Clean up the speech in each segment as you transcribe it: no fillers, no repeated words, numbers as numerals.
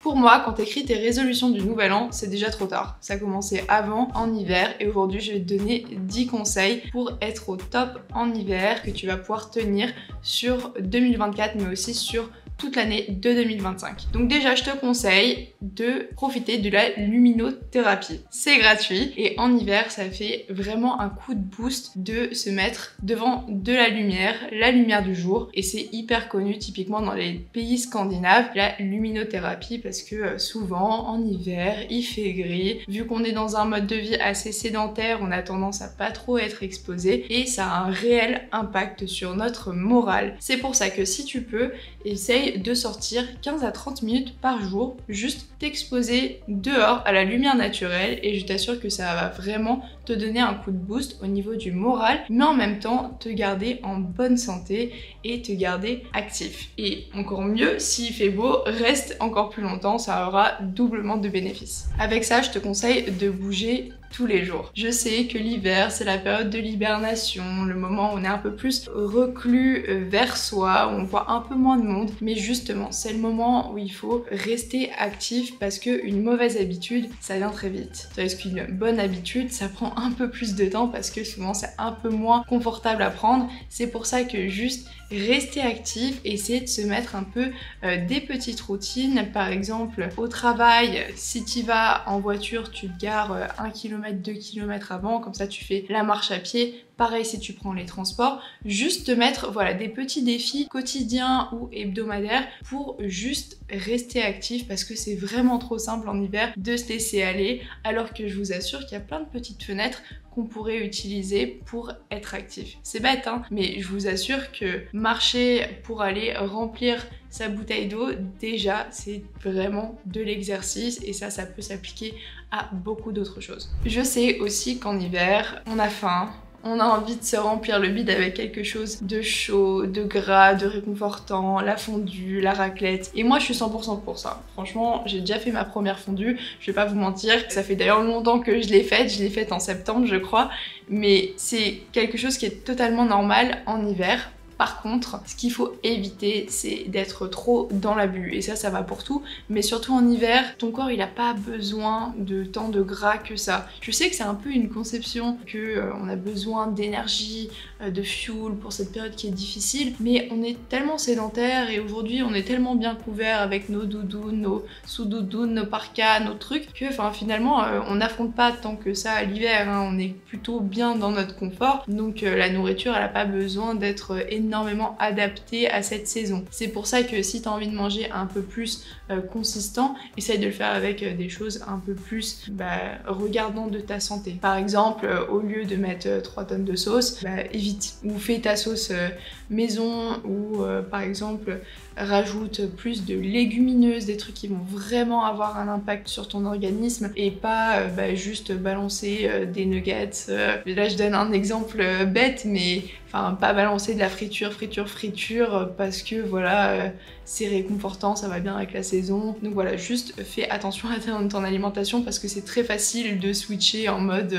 Pour moi, quand t'écris tes résolutions du nouvel an, c'est déjà trop tard. Ça a commencé avant, en hiver, et aujourd'hui je vais te donner 10 conseils pour être au top en hiver que tu vas pouvoir tenir sur 2024 mais aussi sur toute l'année de 2025. Donc déjà, je te conseille de profiter de la luminothérapie. C'est gratuit et en hiver, ça fait vraiment un coup de boost de se mettre devant de la lumière du jour, et c'est hyper connu typiquement dans les pays scandinaves, la luminothérapie, parce que souvent en hiver, il fait gris. Vu qu'on est dans un mode de vie assez sédentaire, on a tendance à pas trop être exposé et ça a un réel impact sur notre morale. C'est pour ça que si tu peux, essaye de sortir 15 à 30 minutes par jour, juste t'exposer dehors à la lumière naturelle, et je t'assure que ça va vraiment te donner un coup de boost au niveau du moral, mais en même temps te garder en bonne santé et te garder actif. Et encore mieux, s'il fait beau, reste encore plus longtemps, ça aura doublement de bénéfices. Avec ça, je te conseille de bouger tous les jours. Je sais que l'hiver, c'est la période de l'hibernation, le moment où on est un peu plus reclus vers soi, où on voit un peu moins de monde, mais justement, c'est le moment où il faut rester actif, parce qu'une mauvaise habitude, ça vient très vite. Tandis qu'une bonne habitude, ça prend un peu plus de temps, parce que souvent, c'est un peu moins confortable à prendre. C'est pour ça que juste rester actif, essayer de se mettre un peu des petites routines. Par exemple, au travail, si tu vas en voiture, tu te gares 1 km, 2 km avant, comme ça tu fais la marche à pied. Pareil si tu prends les transports, juste te mettre voilà, des petits défis quotidiens ou hebdomadaires pour juste rester actif, parce que c'est vraiment trop simple en hiver de se laisser aller, alors que je vous assure qu'il y a plein de petites fenêtres qu'on pourrait utiliser pour être actif. C'est bête hein, mais je vous assure que marcher pour aller remplir sa bouteille d'eau, déjà c'est vraiment de l'exercice, et ça peut s'appliquer à beaucoup d'autres choses. Je sais aussi qu'en hiver, on a faim, on a envie de se remplir le bide avec quelque chose de chaud, de gras, de réconfortant, la fondue, la raclette. Et moi je suis 100% pour ça. Franchement, j'ai déjà fait ma première fondue, je vais pas vous mentir. Ça fait d'ailleurs longtemps que je l'ai faite en septembre je crois. Mais c'est quelque chose qui est totalement normal en hiver. Par contre, ce qu'il faut éviter, c'est d'être trop dans l'abus. Et ça va pour tout. Mais surtout en hiver, ton corps, il a pas besoin de tant de gras que ça. Je sais que c'est un peu une conception que on a besoin d'énergie, de fuel pour cette période qui est difficile. Mais on est tellement sédentaire, et aujourd'hui, on est tellement bien couvert avec nos doudounes, nos sous-doudounes, nos parkas, nos trucs, que finalement, on n'affronte pas tant que ça l'hiver. Hein. On est plutôt bien dans notre confort. Donc la nourriture, elle a pas besoin d'être énormément adapté à cette saison. C'est pour ça que si tu as envie de manger un peu plus consistant, essaye de le faire avec des choses un peu plus regardant de ta santé. Par exemple, au lieu de mettre 3 tonnes de sauce, évite. Ou fais ta sauce maison, ou par exemple rajoute plus de légumineuses, des trucs qui vont vraiment avoir un impact sur ton organisme, et pas juste balancer des nuggets. Là je donne un exemple bête, mais pas balancer de la friture parce que voilà, c'est réconfortant, ça va bien avec la saison. Donc voilà, juste fais attention à ton alimentation, parce que c'est très facile de switcher en mode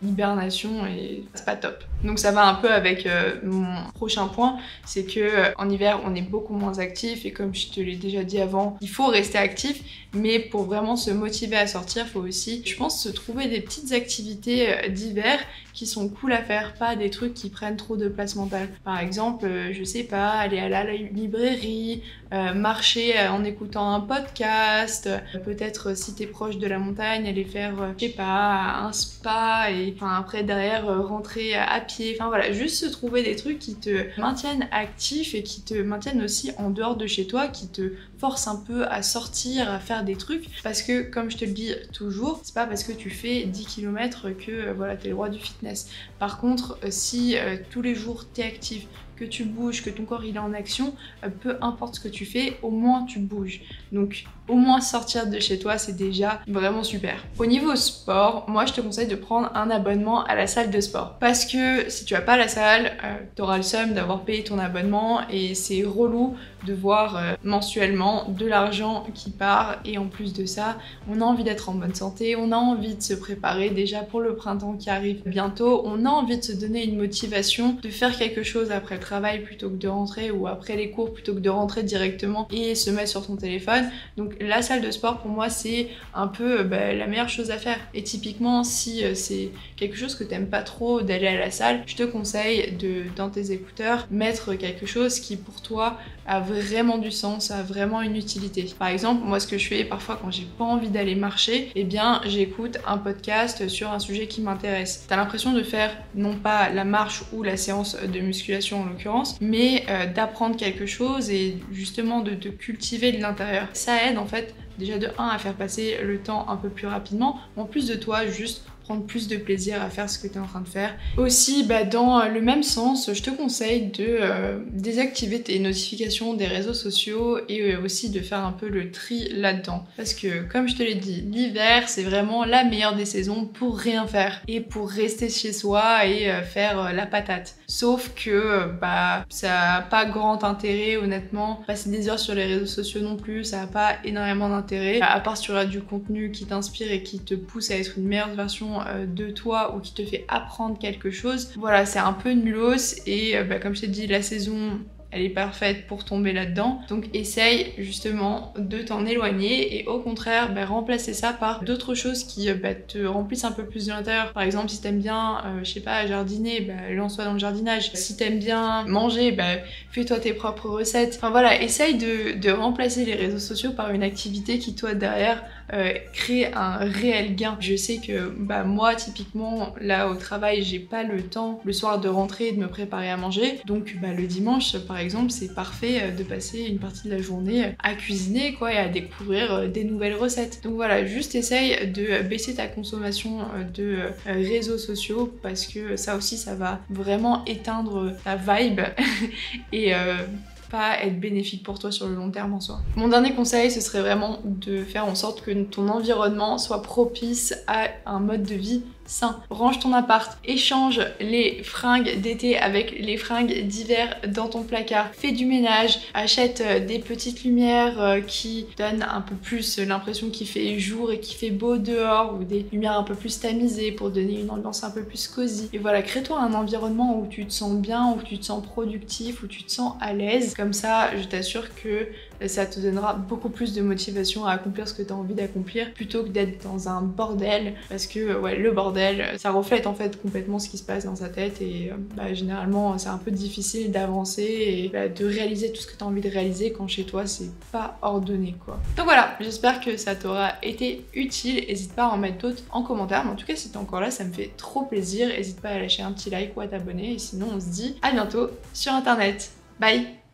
hibernation et c'est pas top. Donc ça va un peu avec mon prochain point, c'est que en hiver on est beaucoup moins actif, et comme je te l'ai déjà dit avant, il faut rester actif, mais pour vraiment se motiver à sortir, il faut aussi, je pense, se trouver des petites activités d'hiver qui sont cool à faire, pas des trucs qui prennent trop de place mentale. Par exemple, je sais pas, aller à la librairie, marcher en écoutant un podcast, peut-être si t'es proche de la montagne, aller faire, je sais pas, un spa, et après derrière rentrer à pied, voilà, juste se trouver des trucs qui te maintiennent actif et qui te maintiennent aussi en dehors de chez toi, qui te forcent un peu à sortir, à faire des trucs, parce que comme je te le dis toujours, c'est pas parce que tu fais 10 km que voilà, t'es le roi du fitness. Par contre, si tous les jours t'es actif, que tu bouges, que ton corps il est en action, peu importe ce que tu fais, au moins tu bouges. Donc au moins sortir de chez toi, c'est déjà vraiment super. Au niveau sport, moi je te conseille de prendre un abonnement à la salle de sport. Parce que si tu vas pas à la salle, t'auras le seum d'avoir payé ton abonnement et c'est relou de voir mensuellement de l'argent qui part. Et en plus de ça, on a envie d'être en bonne santé, on a envie de se préparer déjà pour le printemps qui arrive bientôt, on a envie de se donner une motivation, de faire quelque chose après le travail plutôt que de rentrer, ou après les cours plutôt que de rentrer directement et se mettre sur ton téléphone. Donc la salle de sport pour moi c'est un peu la meilleure chose à faire. Et typiquement si c'est quelque chose que t'aimes pas trop d'aller à la salle, je te conseille de, dans tes écouteurs, mettre quelque chose qui pour toi a vraiment du sens, a vraiment une utilité. Par exemple, moi ce que je fais parfois quand j'ai pas envie d'aller marcher, eh bien j'écoute un podcast sur un sujet qui m'intéresse. T'as l'impression de faire non pas la marche ou la séance de musculation en l'occurrence, mais d'apprendre quelque chose et justement de te cultiver de l'intérieur. Ça aide en fait déjà de 1 à faire passer le temps un peu plus rapidement, en plus de toi juste prendre plus de plaisir à faire ce que tu es en train de faire. Aussi, dans le même sens, je te conseille de désactiver tes notifications des réseaux sociaux et aussi de faire un peu le tri là-dedans. Parce que, comme je te l'ai dit, l'hiver, c'est vraiment la meilleure des saisons pour rien faire et pour rester chez soi et faire la patate. Sauf que ça n'a pas grand intérêt, honnêtement. Passer des heures sur les réseaux sociaux non plus, ça n'a pas énormément d'intérêt. À part si tu as du contenu qui t'inspire et qui te pousse à être une meilleure version de toi ou qui te fait apprendre quelque chose. Voilà, c'est un peu nulos et comme je t'ai dit, la saison elle est parfaite pour tomber là-dedans. Donc essaye justement de t'en éloigner et au contraire remplacer ça par d'autres choses qui te remplissent un peu plus de l'intérieur. Par exemple, si t'aimes bien, je sais pas, jardiner, lance-toi dans le jardinage. Si t'aimes bien manger, fais-toi tes propres recettes. Enfin voilà, essaye de remplacer les réseaux sociaux par une activité qui toi derrière crée un réel gain. Je sais que moi typiquement là au travail j'ai pas le temps le soir de rentrer et de me préparer à manger, donc le dimanche par exemple c'est parfait de passer une partie de la journée à cuisiner quoi et à découvrir des nouvelles recettes. Donc voilà, juste essaye de baisser ta consommation de réseaux sociaux parce que ça aussi ça va vraiment éteindre ta vibe et pas être bénéfique pour toi sur le long terme en soi. Mon dernier conseil, ce serait vraiment de faire en sorte que ton environnement soit propice à un mode de vie sain. Range ton appart, échange les fringues d'été avec les fringues d'hiver dans ton placard, fais du ménage, achète des petites lumières qui donnent un peu plus l'impression qu'il fait jour et qu'il fait beau dehors, ou des lumières un peu plus tamisées pour donner une ambiance un peu plus cosy. Et voilà, crée-toi un environnement où tu te sens bien, où tu te sens productif, où tu te sens à l'aise. Comme ça, je t'assure que ça te donnera beaucoup plus de motivation à accomplir ce que tu as envie d'accomplir plutôt que d'être dans un bordel, parce que le bordel ça reflète en fait complètement ce qui se passe dans sa tête et généralement c'est un peu difficile d'avancer et de réaliser tout ce que tu as envie de réaliser quand chez toi c'est pas ordonné quoi. Donc voilà, j'espère que ça t'aura été utile, n'hésite pas à en mettre d'autres en commentaire, mais en tout cas si t'es encore là ça me fait trop plaisir, n'hésite pas à lâcher un petit like ou à t'abonner et sinon on se dit à bientôt sur internet. Bye!